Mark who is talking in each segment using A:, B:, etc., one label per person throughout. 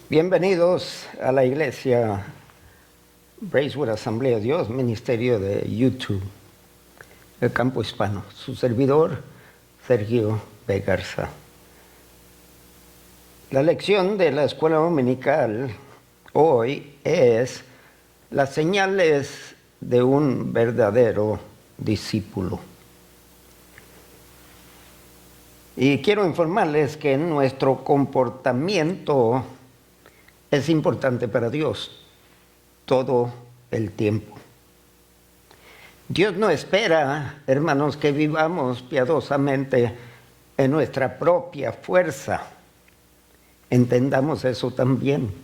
A: Bienvenidos a la iglesia Bracewood Asamblea de Dios, Ministerio de YouTube, el campo hispano. Su servidor, Sergio B. Garza. La lección de la escuela dominical hoy es las señales de un verdadero discípulo. Y quiero informarles que nuestro comportamiento es importante para Dios todo el tiempo. Dios no espera, hermanos, que vivamos piadosamente en nuestra propia fuerza. Entendamos eso también.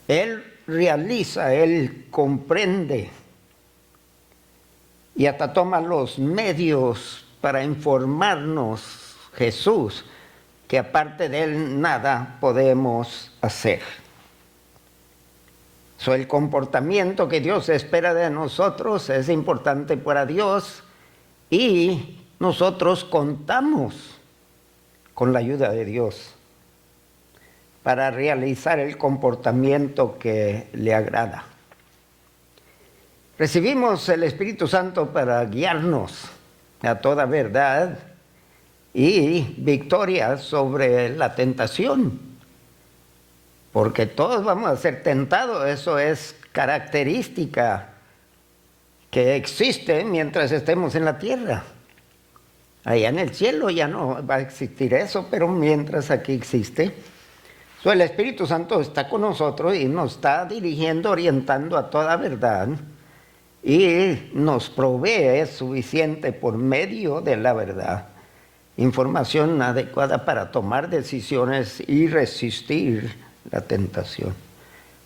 A: Él realiza, Él comprende y hasta toma los medios para informarnos, Jesús, que aparte de Él nada podemos hacer. El comportamiento que Dios espera de nosotros es importante para Dios y nosotros contamos con la ayuda de Dios para realizar el comportamiento que le agrada. Recibimos el Espíritu Santo para guiarnos a toda verdad y victoria sobre la tentación, porque todos vamos a ser tentados. Eso es característica que existe mientras estemos en la tierra. Allá en el cielo ya no va a existir eso, pero mientras aquí existe, el Espíritu Santo está con nosotros y nos está dirigiendo, orientando a toda verdad, y nos provee suficiente por medio de la verdad información adecuada para tomar decisiones y resistir la tentación,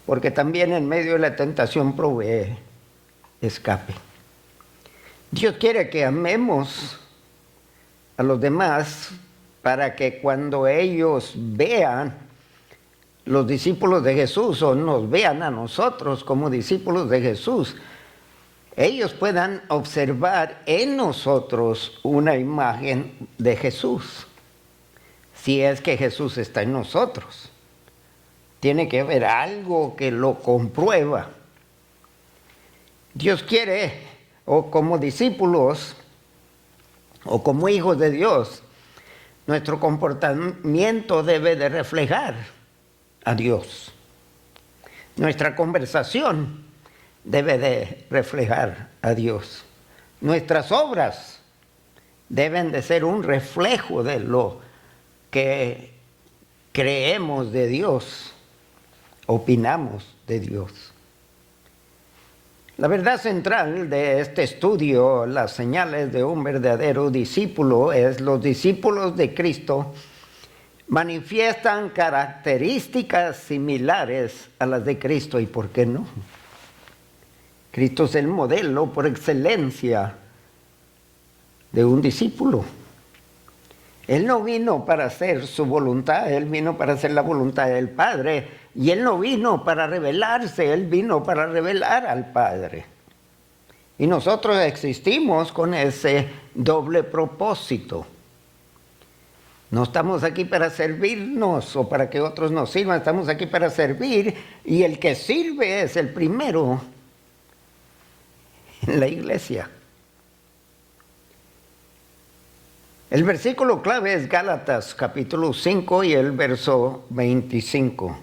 A: porque también en medio de la tentación provee escape. Dios quiere que amemos a los demás para que cuando ellos vean los discípulos de Jesús o nos vean a nosotros como discípulos de Jesús, ellos puedan observar en nosotros una imagen de Jesús. Si es que Jesús está en nosotros, tiene que haber algo que lo comprueba. Dios quiere, o como discípulos, o como hijos de Dios, nuestro comportamiento debe de reflejar a Dios. Nuestra conversación debe de reflejar a Dios. Nuestras obras deben de ser un reflejo de lo que creemos de Dios, opinamos de Dios. La verdad central de este estudio, las señales de un verdadero discípulo, es los discípulos de Cristo manifiestan características similares a las de Cristo. ¿Y por qué no? Cristo es el modelo por excelencia de un discípulo. Él no vino para hacer su voluntad, Él vino para hacer la voluntad del Padre. Y Él no vino para revelarse, Él vino para revelar al Padre. Y nosotros existimos con ese doble propósito. No estamos aquí para servirnos o para que otros nos sirvan, estamos aquí para servir. Y el que sirve es el primero en la iglesia. El versículo clave es Gálatas capítulo 5 y el verso 25.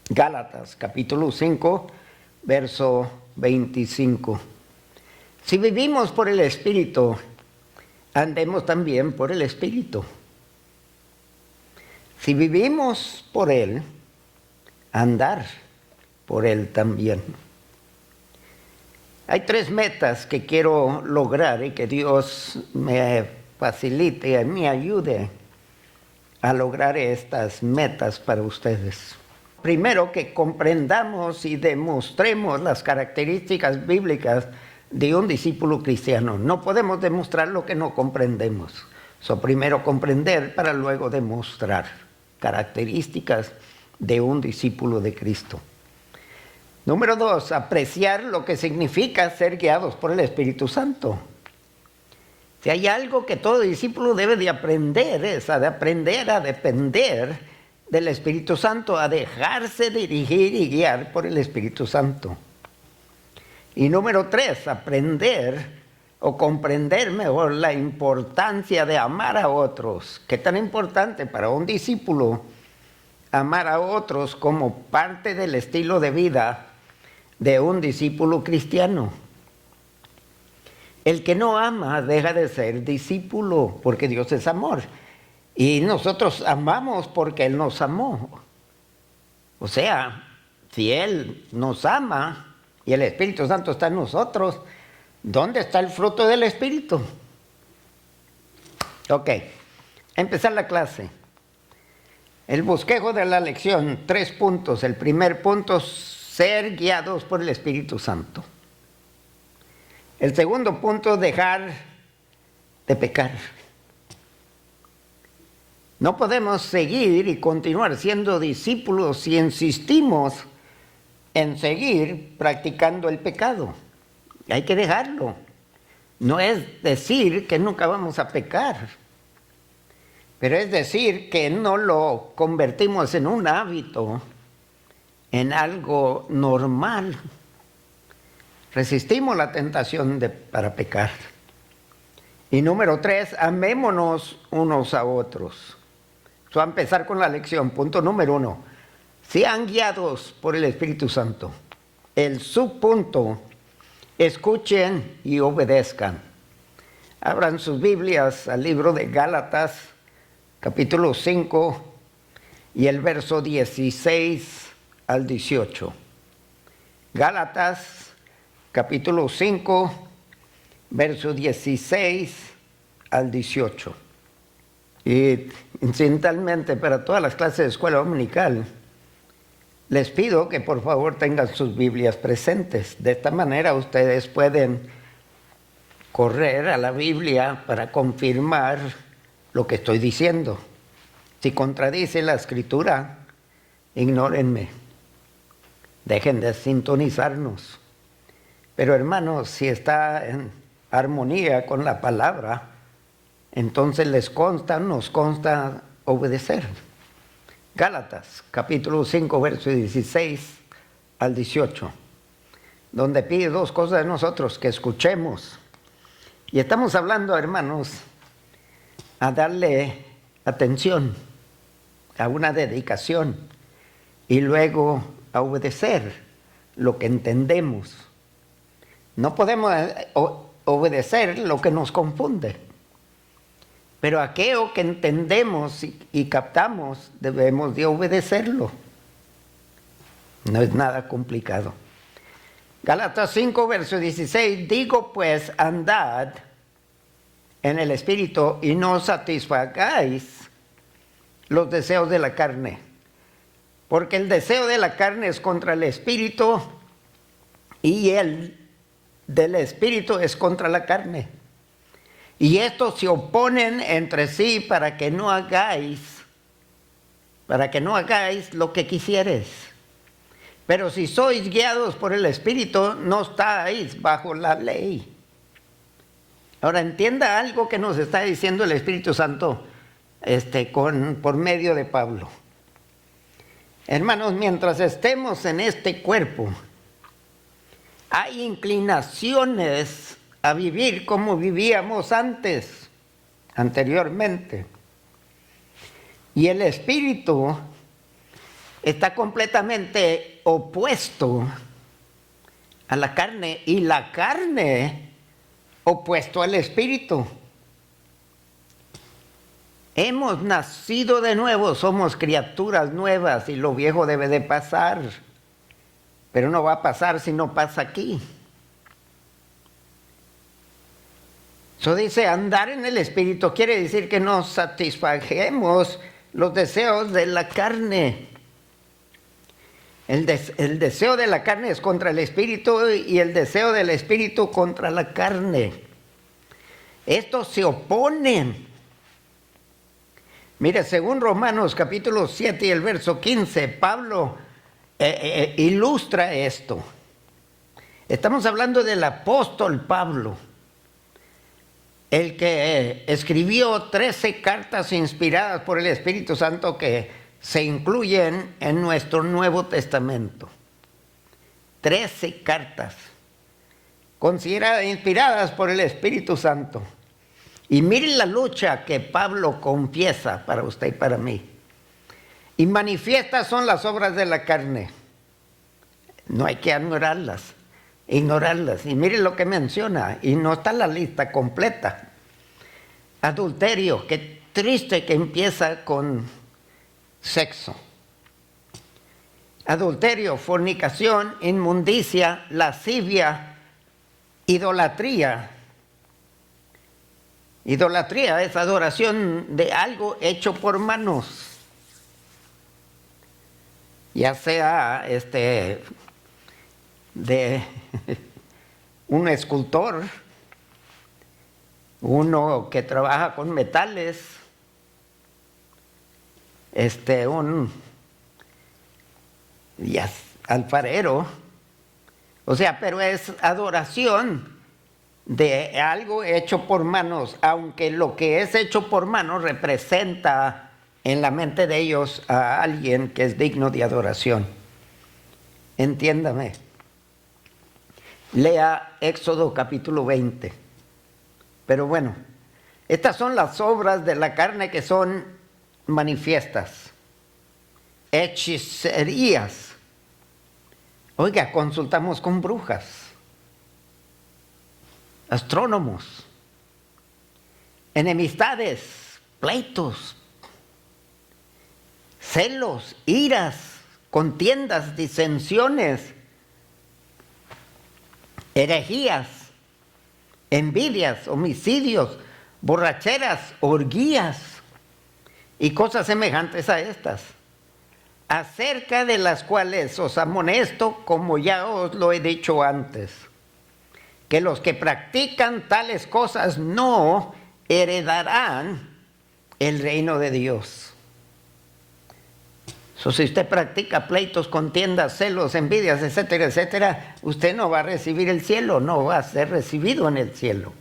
A: Gálatas capítulo 5, verso 25. Si vivimos por el Espíritu, andemos también por el Espíritu. Si vivimos por Él, andar por Él también. Hay 3 metas que quiero lograr y que Dios me facilite y me ayude a lograr estas metas para ustedes. Primero, que comprendamos y demostremos las características bíblicas de un discípulo cristiano. No podemos demostrar lo que no comprendemos. Primero comprender para luego demostrar características de un discípulo de Cristo. Número 2, apreciar lo que significa ser guiados por el Espíritu Santo. Si hay algo que todo discípulo debe de aprender, es de aprender a depender del Espíritu Santo, a dejarse dirigir y guiar por el Espíritu Santo. Y número 3, aprender o comprender mejor la importancia de amar a otros. ¿Qué tan importante para un discípulo amar a otros como parte del estilo de vida de un discípulo cristiano? El que no ama deja de ser discípulo, porque Dios es amor. Y nosotros amamos porque Él nos amó. O sea, si Él nos ama y el Espíritu Santo está en nosotros, ¿dónde está el fruto del Espíritu? Ok, empezar la clase. El bosquejo de la lección, 3 puntos. El primer punto, ser guiados por el Espíritu Santo. El segundo punto, dejar de pecar. No podemos seguir y continuar siendo discípulos si insistimos en seguir practicando el pecado. Hay que dejarlo. No es decir que nunca vamos a pecar, pero es decir que no lo convertimos en un hábito, en algo normal. Resistimos la tentación para pecar. Y número 3, amémonos unos a otros. Va a empezar con la lección. Punto número 1. Sean guiados por el Espíritu Santo. El subpunto, escuchen y obedezcan. Abran sus Biblias al libro de Gálatas, capítulo 5, y el verso 16 al 18. Gálatas, capítulo 5, verso 16 al 18. Y incidentalmente, para todas las clases de escuela dominical, les pido que por favor tengan sus Biblias presentes. De esta manera ustedes pueden correr a la Biblia para confirmar lo que estoy diciendo. Si contradice la Escritura, ignórenme. Dejen de sintonizarnos. Pero hermanos, si está en armonía con la palabra, entonces nos consta obedecer. Gálatas, capítulo 5, verso 16 al 18, donde pide 2 cosas de nosotros: que escuchemos. Y estamos hablando, hermanos, a darle atención, a una dedicación, y luego a obedecer lo que entendemos. No podemos obedecer lo que nos confunde. Pero aquello que entendemos y captamos, debemos de obedecerlo. No es nada complicado. Gálatas 5, verso 16, digo pues, andad en el Espíritu y no satisfagáis los deseos de la carne. Porque el deseo de la carne es contra el Espíritu y el del Espíritu es contra la carne. Y estos se oponen entre sí para que no hagáis lo que quisieres. Pero si sois guiados por el Espíritu, no estáis bajo la ley. Ahora entienda algo que nos está diciendo el Espíritu Santo por medio de Pablo. Hermanos, mientras estemos en este cuerpo, hay inclinaciones a vivir como vivíamos anteriormente. Y el espíritu está completamente opuesto a la carne, y la carne opuesto al espíritu. Hemos nacido de nuevo, somos criaturas nuevas y lo viejo debe de pasar. Pero no va a pasar si no pasa aquí. Eso dice, andar en el Espíritu quiere decir que no satisfagemos los deseos de la carne. El deseo de la carne es contra el Espíritu y el deseo del Espíritu contra la carne. Estos se oponen. Mire, según Romanos capítulo 7 y el verso 15, Pablo ilustra esto. Estamos hablando del apóstol Pablo, el que escribió 13 cartas inspiradas por el Espíritu Santo que se incluyen en nuestro Nuevo Testamento. 13 cartas, consideradas inspiradas por el Espíritu Santo. Y miren la lucha que Pablo confiesa para usted y para mí. Y manifiestas son las obras de la carne. No hay que ignorarlas. Y miren lo que menciona, y no está la lista completa. Adulterio, qué triste que empieza con sexo. Adulterio, fornicación, inmundicia, lascivia, idolatría. Idolatría es adoración de algo hecho por manos. Ya sea de un escultor, uno que trabaja con metales, un alfarero, o sea, pero es adoración de algo hecho por manos, aunque lo que es hecho por manos representa en la mente de ellos a alguien que es digno de adoración. Entiéndame. Lea Éxodo capítulo 20. Pero bueno, estas son las obras de la carne que son manifiestas. Hechicerías. Oiga, consultamos con brujas, astrónomos, enemistades, pleitos, celos, iras, contiendas, disensiones, herejías, envidias, homicidios, borracheras, orgías y cosas semejantes a estas, acerca de las cuales os amonesto, como ya os lo he dicho antes, que los que practican tales cosas no heredarán el reino de Dios. Si usted practica pleitos, contiendas, celos, envidias, etcétera, etcétera, usted no va a recibir el cielo, no va a ser recibido en el cielo.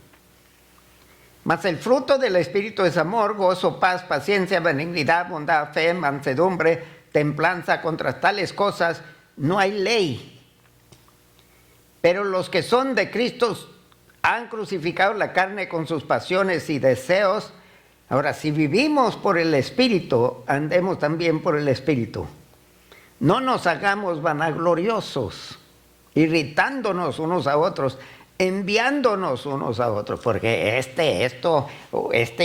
A: Mas el fruto del Espíritu es amor, gozo, paz, paciencia, benignidad, bondad, fe, mansedumbre, templanza. Contra tales cosas no hay ley. Pero los que son de Cristo han crucificado la carne con sus pasiones y deseos. Ahora, si vivimos por el Espíritu, andemos también por el Espíritu. No nos hagamos vanagloriosos, irritándonos unos a otros, enviándonos unos a otros, porque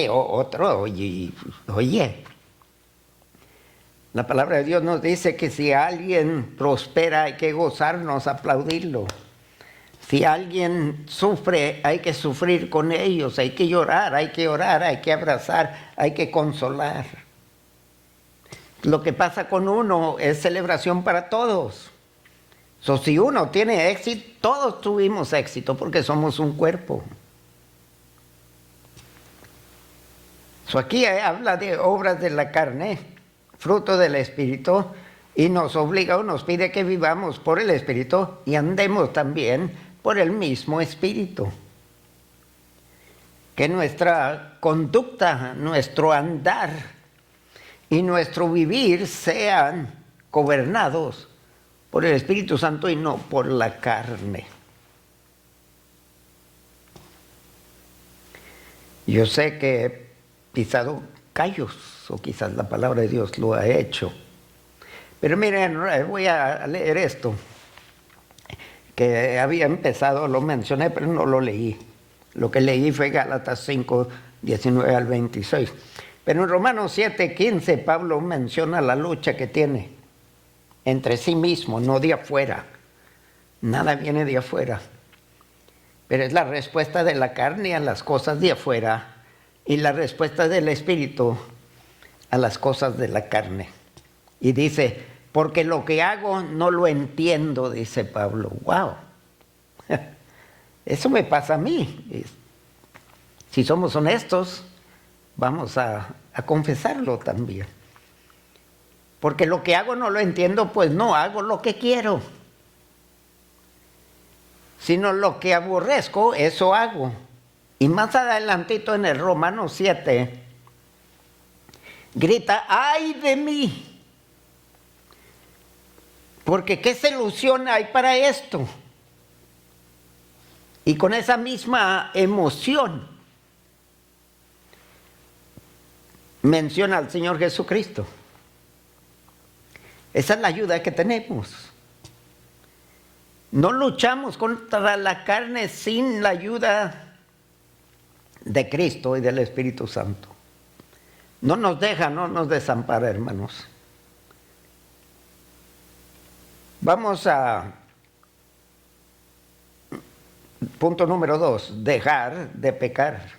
A: otro, oye. La palabra de Dios nos dice que si alguien prospera hay que gozarnos, aplaudirlo. Si alguien sufre, hay que sufrir con ellos, hay que llorar, hay que orar, hay que abrazar, hay que consolar. Lo que pasa con uno es celebración para todos. Si uno tiene éxito, todos tuvimos éxito porque somos un cuerpo. Aquí habla de obras de la carne, fruto del Espíritu, y nos obliga o nos pide que vivamos por el Espíritu y andemos también por el mismo Espíritu. Que nuestra conducta, nuestro andar y nuestro vivir sean gobernados por el Espíritu Santo y no por la carne. Yo sé que he pisado callos, o quizás la palabra de Dios lo ha hecho. Pero miren, voy a leer esto, que había empezado, lo mencioné, pero no lo leí. Lo que leí fue Gálatas 5, 19 al 26. Pero en Romanos 7, 15, Pablo menciona la lucha que tiene entre sí mismo, no de afuera. Nada viene de afuera. Pero es la respuesta de la carne a las cosas de afuera y la respuesta del Espíritu a las cosas de la carne. Y dice, porque lo que hago no lo entiendo, dice Pablo. ¡Wow! Eso me pasa a mí. Si somos honestos, vamos a confesarlo también. Porque lo que hago no lo entiendo, pues no hago lo que quiero. Sino lo que aborrezco, eso hago. Y más adelantito en el Romanos 7, grita, ¡ay de mí! Porque ¿qué solución hay para esto? Y con esa misma emoción menciona al Señor Jesucristo. Esa es la ayuda que tenemos. No luchamos contra la carne sin la ayuda de Cristo y del Espíritu Santo. No nos deja, no nos desampara, hermanos. Vamos a punto número 2, dejar de pecar.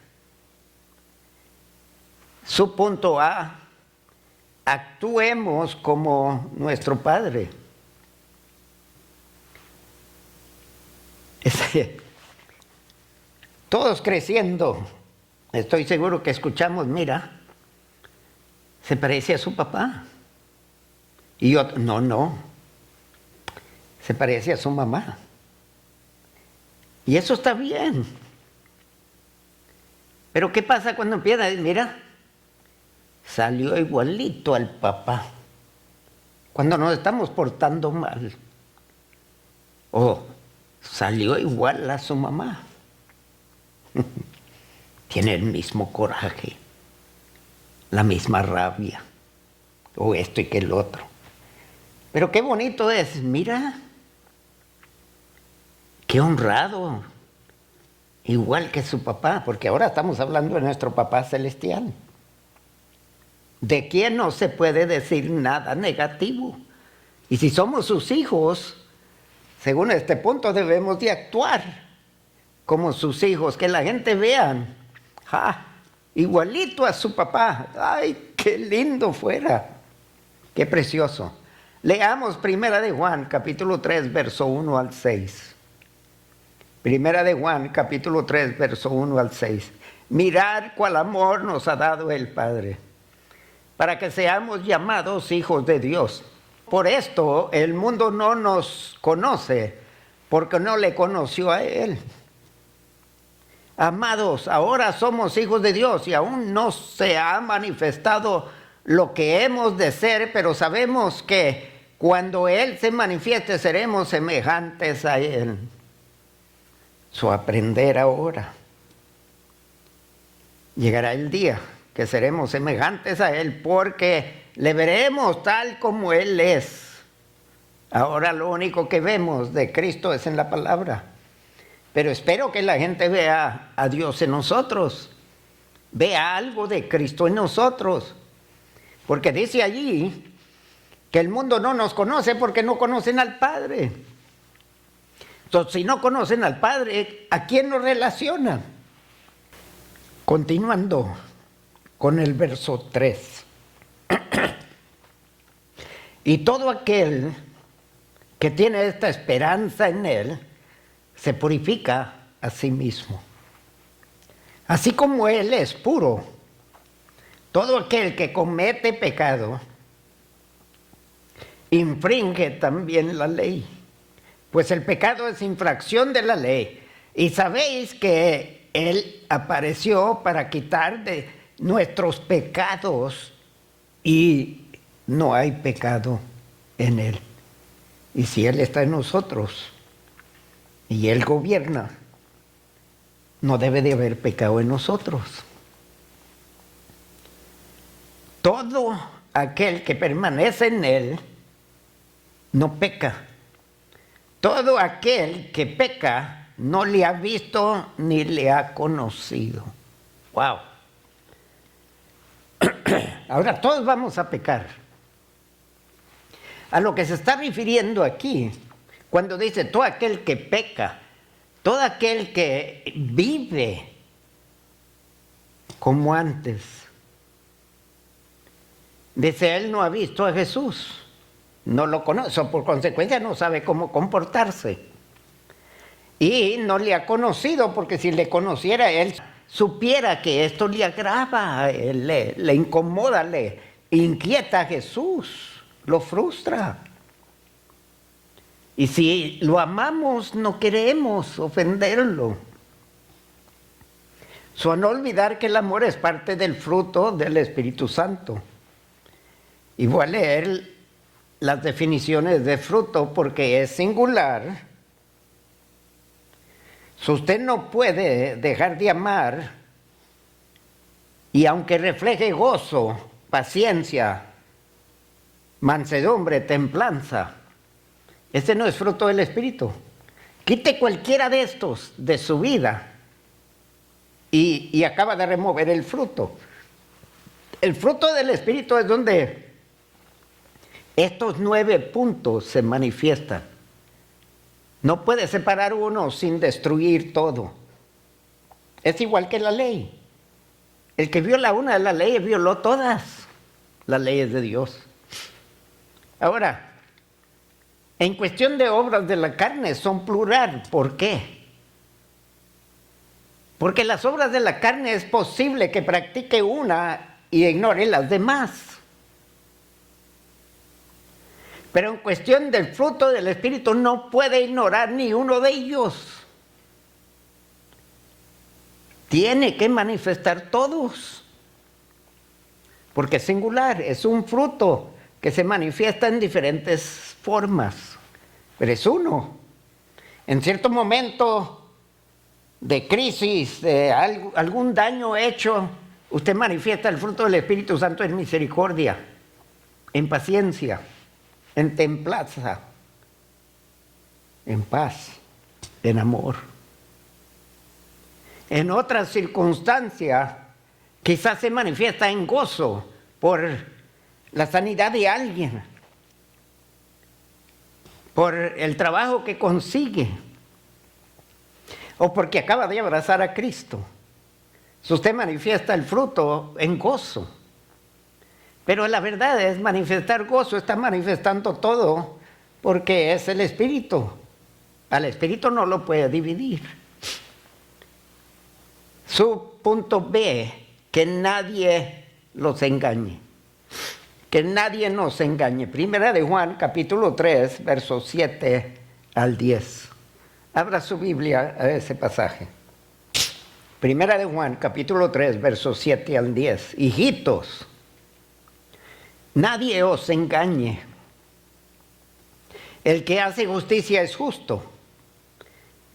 A: Su punto A, actuemos como nuestro Padre. Todos creciendo, estoy seguro que escuchamos, mira, se parece a su papá. Y yo, no, se parece a su mamá. Y eso está bien. Pero ¿qué pasa cuando empieza? Mira, salió igualito al papá. Cuando nos estamos portando mal. O salió igual a su mamá. Tiene el mismo coraje, la misma rabia, o esto y que el otro. Pero qué bonito es, mira, qué honrado, igual que su papá, porque ahora estamos hablando de nuestro papá celestial, de quien no se puede decir nada negativo. Y si somos sus hijos, según este punto debemos de actuar como sus hijos, que la gente vean, igualito a su papá. ¡Ay, qué lindo fuera! ¡Qué precioso! Leamos Primera de Juan, capítulo 3, verso 1 al 6. Primera de Juan, capítulo 3, verso 1 al 6. Mirad cuál amor nos ha dado el Padre, para que seamos llamados hijos de Dios. Por esto el mundo no nos conoce, porque no le conoció a Él. Amados, ahora somos hijos de Dios y aún no se ha manifestado lo que hemos de ser, pero sabemos que cuando Él se manifieste seremos semejantes a Él. Aprender ahora. Llegará el día que seremos semejantes a Él porque le veremos tal como Él es. Ahora lo único que vemos de Cristo es en la palabra. Pero espero que la gente vea a Dios en nosotros, vea algo de Cristo en nosotros. Porque dice allí que el mundo no nos conoce porque no conocen al Padre. Entonces, si no conocen al Padre, ¿a quién nos relacionan? Continuando con el verso 3. Y todo aquel que tiene esta esperanza en Él, se purifica a sí mismo. Así como Él es puro, todo aquel que comete pecado infringe también la ley, pues el pecado es infracción de la ley. Y sabéis que Él apareció para quitar de nuestros pecados y no hay pecado en Él. Y si Él está en nosotros y Él gobierna, no debe de haber pecado en nosotros. Todo aquel que permanece en Él no peca. Todo aquel que peca no le ha visto ni le ha conocido. ¡Wow! Ahora todos vamos a pecar. A lo que se está refiriendo aquí, cuando dice todo aquel que peca, todo aquel que vive como antes. Dice, él no ha visto a Jesús, no lo conoce, por consecuencia no sabe cómo comportarse. Y no le ha conocido, porque si le conociera, él supiera que esto le agrava, le incomoda, le inquieta a Jesús, lo frustra. Y si lo amamos, no queremos ofenderlo. No olvidar que el amor es parte del fruto del Espíritu Santo. Y voy a leer las definiciones de fruto porque es singular. Si usted no puede dejar de amar, y aunque refleje gozo, paciencia, mansedumbre, templanza, ese no es fruto del Espíritu. Quite cualquiera de estos de su vida y acaba de remover el fruto. El fruto del Espíritu es donde estos 9 puntos se manifiestan. No puede separar uno sin destruir todo. Es igual que la ley. El que viola una de las leyes violó todas las leyes de Dios. Ahora, en cuestión de obras de la carne son plural. ¿Por qué? Porque las obras de la carne es posible que practique una y ignore las demás. Pero en cuestión del fruto del Espíritu no puede ignorar ni uno de ellos. Tiene que manifestar todos. Porque es singular, es un fruto que se manifiesta en diferentes formas. Pero es uno. En cierto momento de crisis, de algún daño hecho, usted manifiesta el fruto del Espíritu Santo en misericordia, en paciencia, en templanza, en paz, en amor. En otras circunstancias, quizás se manifiesta en gozo por la sanidad de alguien, por el trabajo que consigue, o porque acaba de abrazar a Cristo. Si usted manifiesta el fruto en gozo, pero la verdad es manifestar gozo, está manifestando todo, porque es el Espíritu. Al Espíritu no lo puede dividir. Su punto B, que nadie los engañe. Que nadie nos engañe. Primera de Juan, capítulo 3, versos 7 al 10. Abra su Biblia a ese pasaje. Primera de Juan, capítulo 3, versos 7 al 10. Hijitos, nadie os engañe. El que hace justicia es justo,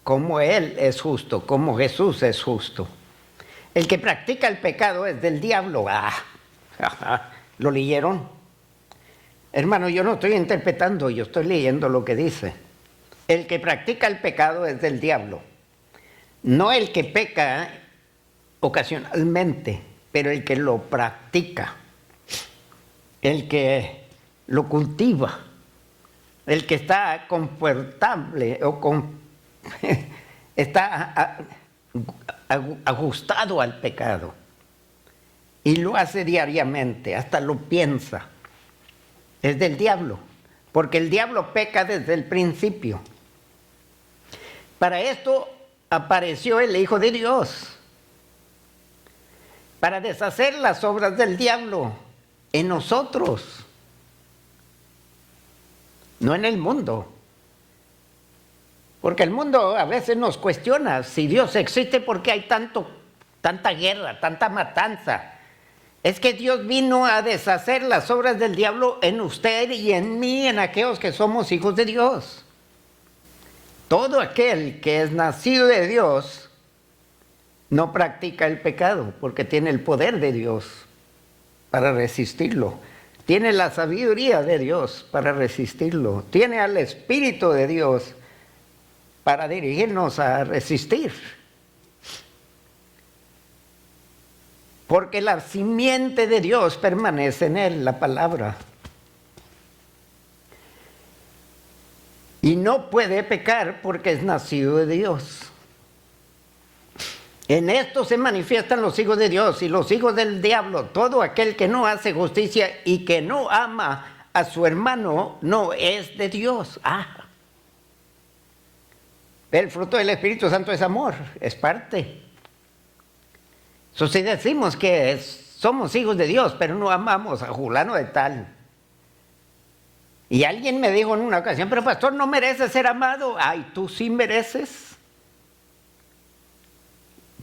A: como Él es justo, como Jesús es justo. El que practica el pecado es del diablo. ¿Lo leyeron? Hermano, yo no estoy interpretando, yo estoy leyendo lo que dice. El que practica el pecado es del diablo. No el que peca ocasionalmente, pero el que lo practica. El que lo cultiva. El que está confortable o está ajustado al pecado. Y lo hace diariamente, hasta lo piensa. Es del diablo, porque el diablo peca desde el principio. Para esto apareció el Hijo de Dios, para deshacer las obras del diablo en nosotros, no en el mundo. Porque el mundo a veces nos cuestiona si Dios existe, ¿por qué hay tanta guerra, tanta matanza? Es que Dios vino a deshacer las obras del diablo en usted y en mí, en aquellos que somos hijos de Dios. Todo aquel que es nacido de Dios no practica el pecado porque tiene el poder de Dios para resistirlo. Tiene la sabiduría de Dios para resistirlo. Tiene al Espíritu de Dios para dirigirnos a resistir. Porque la simiente de Dios permanece en él, la palabra. Y no puede pecar porque es nacido de Dios. En esto se manifiestan los hijos de Dios y los hijos del diablo. Todo aquel que no hace justicia y que no ama a su hermano no es de Dios. El fruto del Espíritu Santo es amor, es parte. Si decimos que somos hijos de Dios, pero no amamos a fulano de tal. Y alguien me dijo en una ocasión, pero pastor, ¿no mereces ser amado? Ay, tú sí mereces.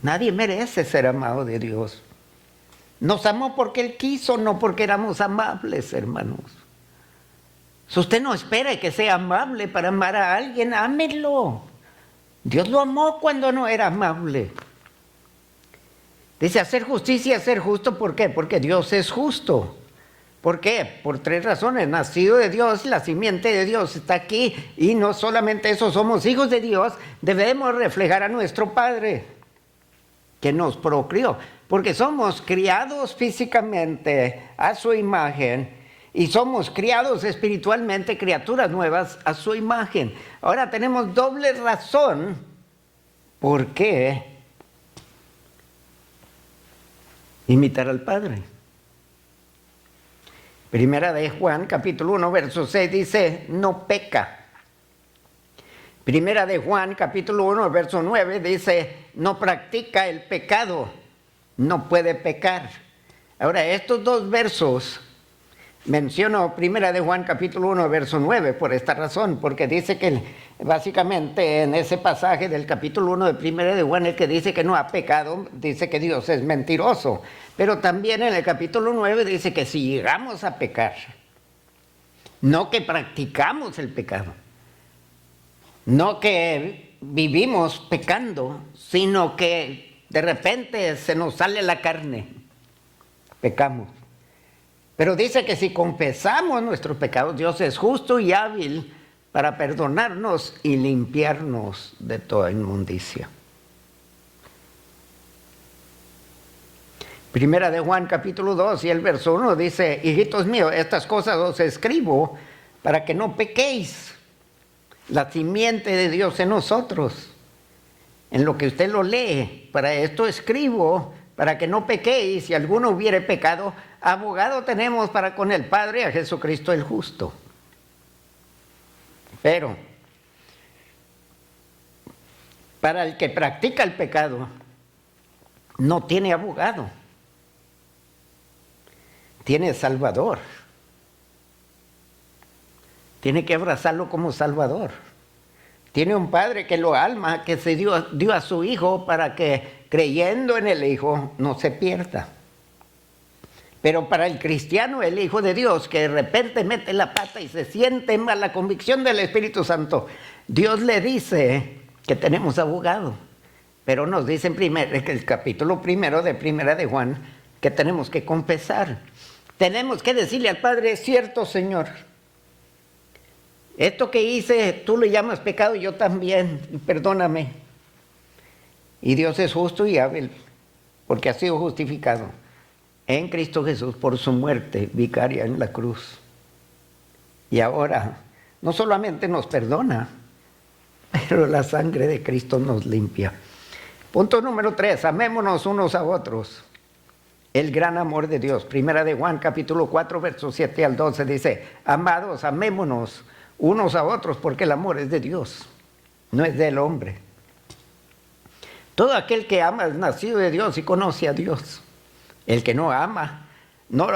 A: Nadie merece ser amado de Dios. Nos amó porque Él quiso, no porque éramos amables, hermanos. Si usted no espera que sea amable para amar a alguien, ámelo. Dios lo amó cuando no era amable. Dice hacer justicia, ser justo, ¿por qué? Porque Dios es justo. ¿Por qué? Por 3 razones. Nacido de Dios, la simiente de Dios está aquí. Y no solamente eso, somos hijos de Dios. Debemos reflejar a nuestro Padre, que nos procreó. Porque somos criados físicamente a su imagen. Y somos criados espiritualmente, criaturas nuevas a su imagen. Ahora tenemos doble razón. ¿Por qué imitar al Padre? Primera de Juan, capítulo 1, verso 6, dice, no peca. Primera de Juan, capítulo 1, verso 9, dice, no practica el pecado, no puede pecar. Ahora, estos 2 versos menciono Primera de Juan, capítulo 1, verso 9, por esta razón, porque dice que básicamente en ese pasaje del capítulo 1 de Primera de Juan, el que dice que no ha pecado, dice que Dios es mentiroso. Pero también en el capítulo 9 dice que si llegamos a pecar, no que practicamos el pecado, no que vivimos pecando, sino que de repente se nos sale la carne, pecamos. Pero dice que si confesamos nuestros pecados, Dios es justo y hábil para perdonarnos y limpiarnos de toda inmundicia. Primera de Juan, capítulo 2 y el verso 1 dice, hijitos míos, estas cosas os escribo para que no pequéis. La simiente de Dios en nosotros, en lo que usted lo lee, para esto escribo, para que no pequéis. Si alguno hubiere pecado, abogado tenemos para con el Padre, a Jesucristo el justo. Pero para el que practica el pecado, no tiene abogado, tiene Salvador. Tiene que abrazarlo como Salvador. Tiene un Padre que lo ama, que se dio a su Hijo para que creyendo en el Hijo no se pierda. Pero para el cristiano, el Hijo de Dios, que de repente mete la pata y se siente mal, la convicción del Espíritu Santo, Dios le dice que tenemos abogado. Pero nos dice en el capítulo 1 de Primera de Juan que tenemos que confesar. Tenemos que decirle al Padre, es cierto, Señor. Esto que hice, tú lo llamas pecado y yo también, perdóname. Y Dios es justo y hábil, porque ha sido justificado en Cristo Jesús por su muerte vicaria en la cruz. Y ahora, no solamente nos perdona, pero la sangre de Cristo nos limpia. Punto número 3, amémonos unos a otros. El gran amor de Dios. Primera de Juan, capítulo 4, versos 7 al 12, dice, amados, amémonos unos a otros, porque el amor es de Dios, no es del hombre. Todo aquel que ama es nacido de Dios y conoce a Dios. El que no ama no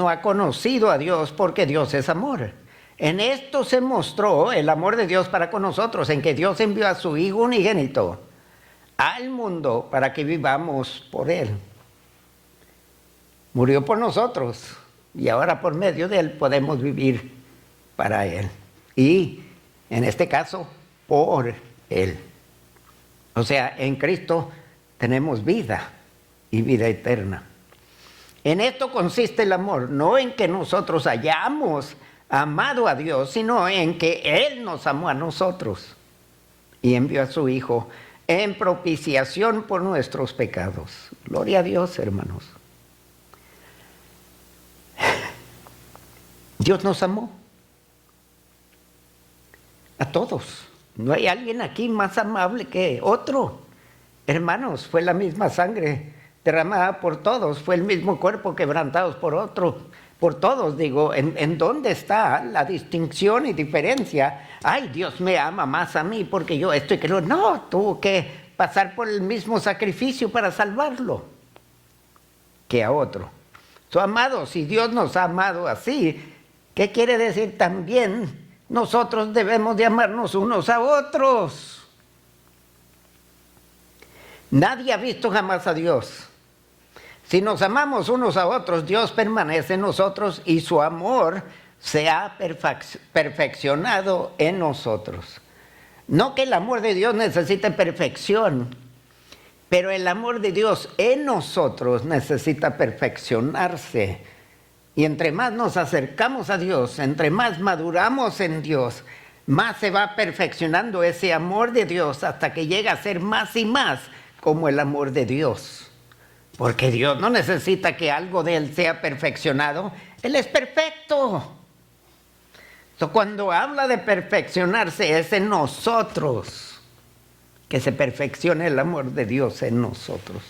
A: ha conocido a Dios, porque Dios es amor. En esto se mostró el amor de Dios para con nosotros, en que Dios envió a su Hijo unigénito al mundo para que vivamos por Él. Murió por nosotros y ahora por medio de Él podemos vivir para Él. Y en este caso, por Él. O sea, en Cristo tenemos vida y vida eterna. En esto consiste el amor, no en que nosotros hayamos amado a Dios, sino en que Él nos amó a nosotros y envió a su Hijo en propiciación por nuestros pecados. Gloria a Dios, hermanos. Dios nos amó a todos. No hay alguien aquí más amable que otro. Hermanos, fue la misma sangre derramada por todos, fue el mismo cuerpo quebrantados por todos, digo. ¿En dónde está la distinción y diferencia? Ay, Dios me ama más a mí porque yo esto y que lo... No, tuvo que pasar por el mismo sacrificio para salvarlo que a otro. So, amados, si Dios nos ha amado así, ¿qué quiere decir también? Nosotros debemos de amarnos unos a otros. Nadie ha visto jamás a Dios. Si nos amamos unos a otros, Dios permanece en nosotros y su amor se ha perfeccionado en nosotros. No que el amor de Dios necesite perfección, pero el amor de Dios en nosotros necesita perfeccionarse. Y entre más nos acercamos a Dios, entre más maduramos en Dios, más se va perfeccionando ese amor de Dios hasta que llega a ser más y más como el amor de Dios. Porque Dios no necesita que algo de Él sea perfeccionado. Él es perfecto. Entonces, cuando habla de perfeccionarse, es en nosotros. Que se perfeccione el amor de Dios en nosotros.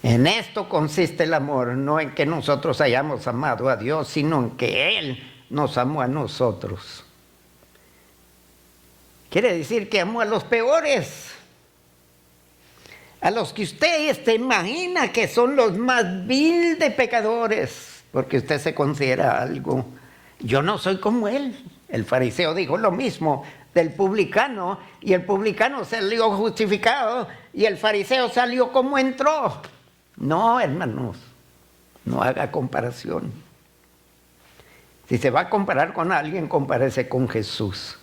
A: En esto consiste el amor, no en que nosotros hayamos amado a Dios, sino en que Él nos amó a nosotros. Quiere decir que amó a los peores. A los que usted imagina que son los más vil de pecadores, porque usted se considera algo. Yo no soy como él. El fariseo dijo lo mismo del publicano, y el publicano salió justificado, y el fariseo salió como entró. No, hermanos, no haga comparación. Si se va a comparar con alguien, compárese con Jesús.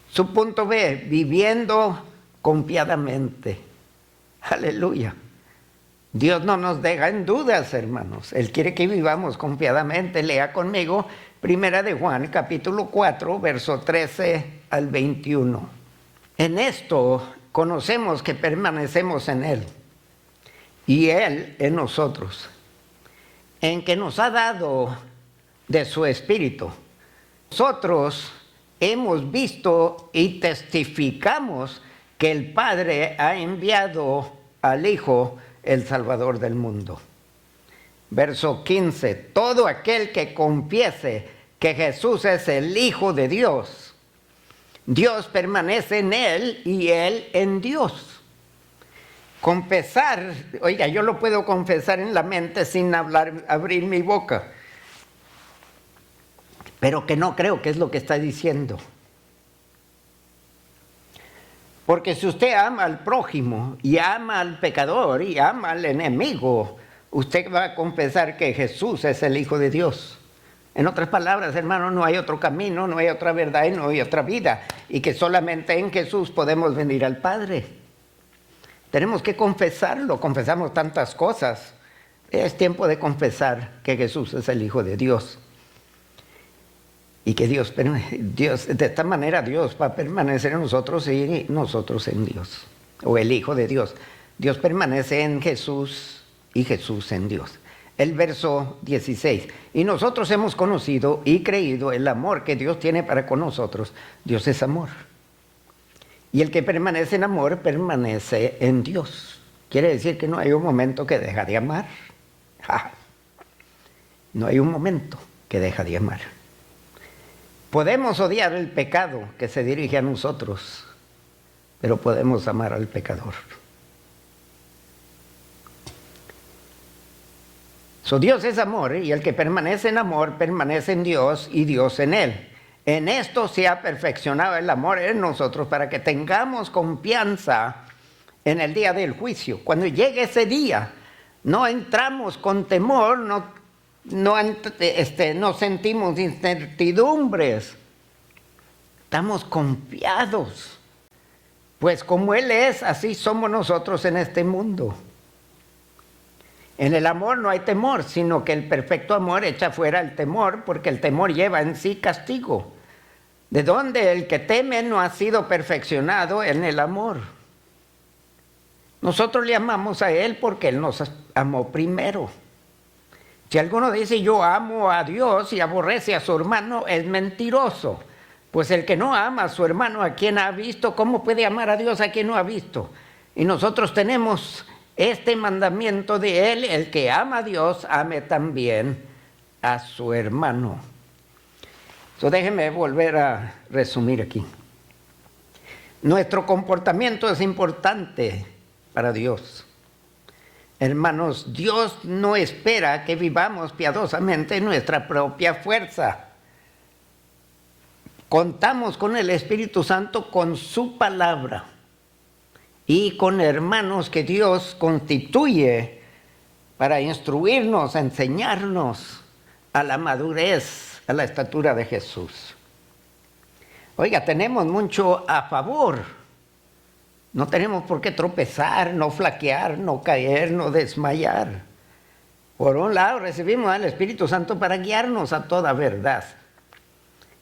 A: Su punto B, viviendo confiadamente. Aleluya. Dios no nos deja en dudas, hermanos. Él quiere que vivamos confiadamente. Lea conmigo Primera de Juan, capítulo 4, verso 13 al 21. En esto conocemos que permanecemos en Él y Él en nosotros, en que nos ha dado de su Espíritu. Nosotros hemos visto y testificamos que el Padre ha enviado al Hijo, el Salvador del mundo. Verso 15, todo aquel que confiese que Jesús es el Hijo de Dios, Dios permanece en Él y Él en Dios. Confesar, oiga, yo lo puedo confesar en la mente sin abrir mi boca, pero que no creo que es lo que está diciendo. Porque si usted ama al prójimo y ama al pecador y ama al enemigo, usted va a confesar que Jesús es el Hijo de Dios. En otras palabras, hermano, no hay otro camino, no hay otra verdad y no hay otra vida. Y que solamente en Jesús podemos venir al Padre. Tenemos que confesarlo, confesamos tantas cosas. Es tiempo de confesar que Jesús es el Hijo de Dios. Y que Dios, de esta manera Dios va a permanecer en nosotros y nosotros en Dios. O el Hijo de Dios. Dios permanece en Jesús y Jesús en Dios. El verso 16. Y nosotros hemos conocido y creído el amor que Dios tiene para con nosotros. Dios es amor. Y el que permanece en amor permanece en Dios. Quiere decir que no hay un momento que deja de amar. No hay un momento que deja de amar. Podemos odiar el pecado que se dirige a nosotros, pero podemos amar al pecador. Dios es amor, y el que permanece en amor permanece en Dios y Dios en él. En esto se ha perfeccionado el amor en nosotros para que tengamos confianza en el día del juicio. Cuando llegue ese día, no entramos con temor, no sentimos incertidumbres, estamos confiados, pues como Él es, así somos nosotros en este mundo. En el amor no hay temor, sino que el perfecto amor echa fuera el temor, porque el temor lleva en sí castigo, de donde el que teme no ha sido perfeccionado en el amor. Nosotros le amamos a Él porque Él nos amó primero. Si alguno dice yo amo a Dios y aborrece a su hermano, es mentiroso. Pues el que no ama a su hermano, a quien ha visto, ¿cómo puede amar a Dios a quien no ha visto? Y nosotros tenemos este mandamiento de Él: el que ama a Dios, ame también a su hermano. Déjeme volver a resumir aquí. Nuestro comportamiento es importante para Dios. Hermanos, Dios no espera que vivamos piadosamente en nuestra propia fuerza. Contamos con el Espíritu Santo, con su palabra y con hermanos que Dios constituye para instruirnos, enseñarnos, a la madurez, a la estatura de Jesús. Oiga, tenemos mucho a favor. No tenemos por qué tropezar, no flaquear, no caer, no desmayar. Por un lado, recibimos al Espíritu Santo para guiarnos a toda verdad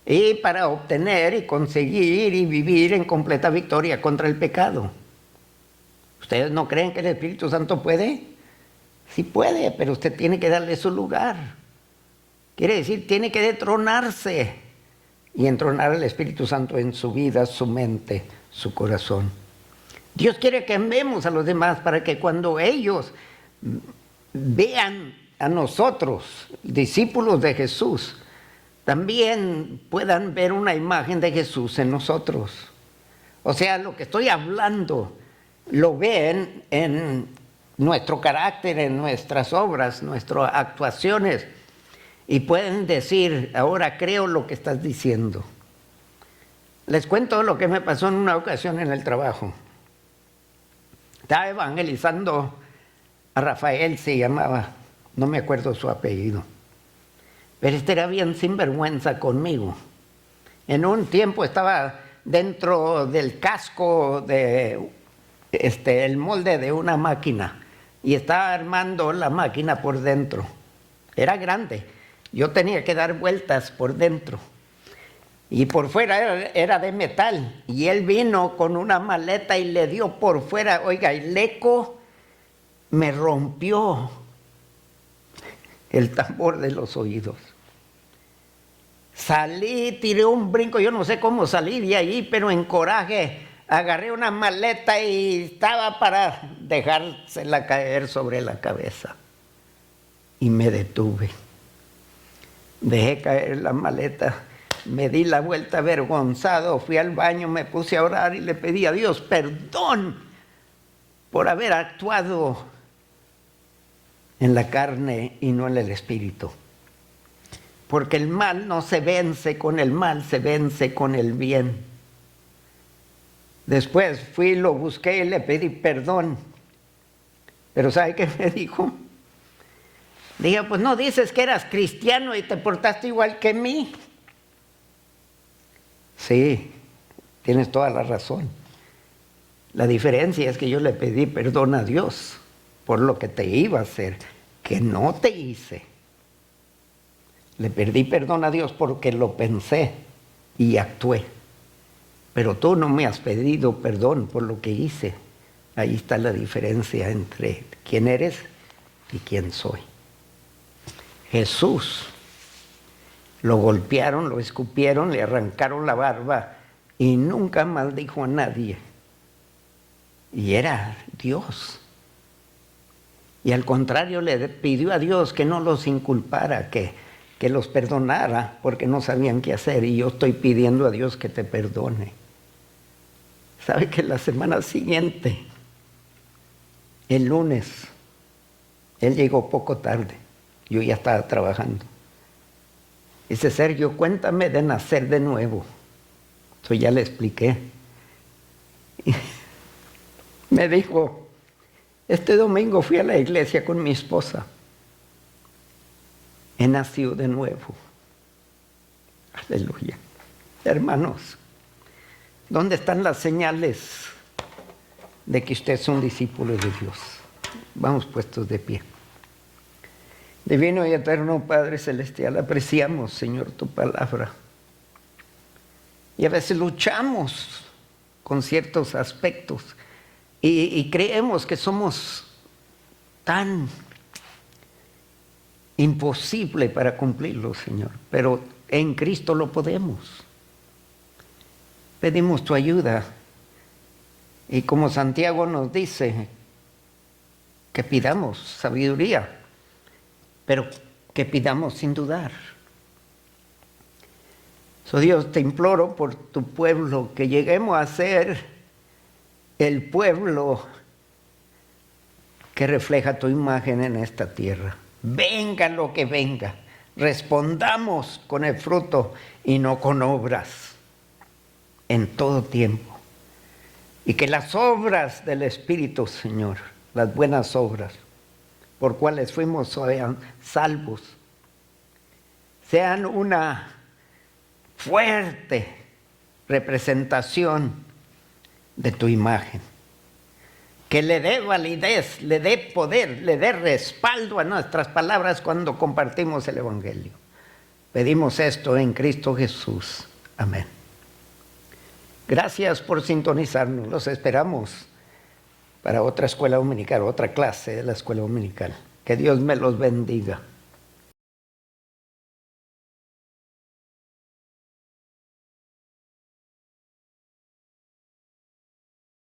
A: y para obtener y conseguir y vivir en completa victoria contra el pecado. ¿Ustedes no creen que el Espíritu Santo puede? Sí puede, pero usted tiene que darle su lugar. Quiere decir, tiene que detronarse y entronar al Espíritu Santo en su vida, su mente, su corazón. Dios quiere que amemos a los demás para que cuando ellos vean a nosotros, discípulos de Jesús, también puedan ver una imagen de Jesús en nosotros. O sea, lo que estoy hablando lo ven en nuestro carácter, en nuestras obras, nuestras actuaciones, y pueden decir, ahora creo lo que estás diciendo. Les cuento lo que me pasó en una ocasión en el trabajo. Estaba evangelizando a Rafael, se llamaba, no me acuerdo su apellido, pero este era bien sinvergüenza conmigo. En un tiempo estaba dentro del casco de el molde de una máquina y estaba armando la máquina por dentro. Era grande, yo tenía que dar vueltas por dentro y por fuera era de metal, y él vino con una maleta y le dio por fuera. Oiga, el eco me rompió el tambor de los oídos. Salí, tiré un brinco, yo no sé cómo salí de ahí, pero en coraje agarré una maleta y estaba para dejársela caer sobre la cabeza. Y me detuve. Dejé caer la maleta, me di la vuelta avergonzado, fui al baño, me puse a orar y le pedí a Dios perdón por haber actuado en la carne y no en el espíritu. Porque el mal no se vence con el mal, se vence con el bien. Después fui, lo busqué y le pedí perdón. Pero ¿sabe qué me dijo? Dije, pues no dices que eras cristiano y te portaste igual que mí. Sí, tienes toda la razón. La diferencia es que yo le pedí perdón a Dios por lo que te iba a hacer, que no te hice. Le pedí perdón a Dios porque lo pensé y actué. Pero tú no me has pedido perdón por lo que hice. Ahí está la diferencia entre quién eres y quién soy. Jesús lo golpearon, lo escupieron, le arrancaron la barba y nunca maldijo a nadie. Y era Dios. Y al contrario le pidió a Dios que no los inculpara, que los perdonara, porque no sabían qué hacer. Y yo estoy pidiendo a Dios que te perdone. ¿Sabe que la semana siguiente, el lunes, él llegó poco tarde? Yo ya estaba trabajando. Dice, Sergio, cuéntame de nacer de nuevo. Eso ya le expliqué. Y me dijo, este domingo fui a la iglesia con mi esposa. He nacido de nuevo. Aleluya. Hermanos, ¿dónde están las señales de que usted es un discípulo de Dios? Vamos puestos de pie. Divino y eterno Padre Celestial, apreciamos, Señor, tu palabra. Y a veces luchamos con ciertos aspectos y creemos que somos tan imposible para cumplirlo, Señor. Pero en Cristo lo podemos. Pedimos tu ayuda. Y como Santiago nos dice, que pidamos sabiduría, pero que pidamos sin dudar. So, Dios, te imploro por tu pueblo, que lleguemos a ser el pueblo que refleja tu imagen en esta tierra. Venga lo que venga, respondamos con el fruto y no con obras en todo tiempo. Y que las obras del Espíritu, Señor, las buenas obras, por cuales fuimos salvos, sean una fuerte representación de tu imagen, que le dé validez, le dé poder, le dé respaldo a nuestras palabras cuando compartimos el Evangelio. Pedimos esto en Cristo Jesús. Amén. Gracias por sintonizarnos. Los esperamos para otra escuela dominical, otra clase de la escuela dominical. Que Dios me los bendiga.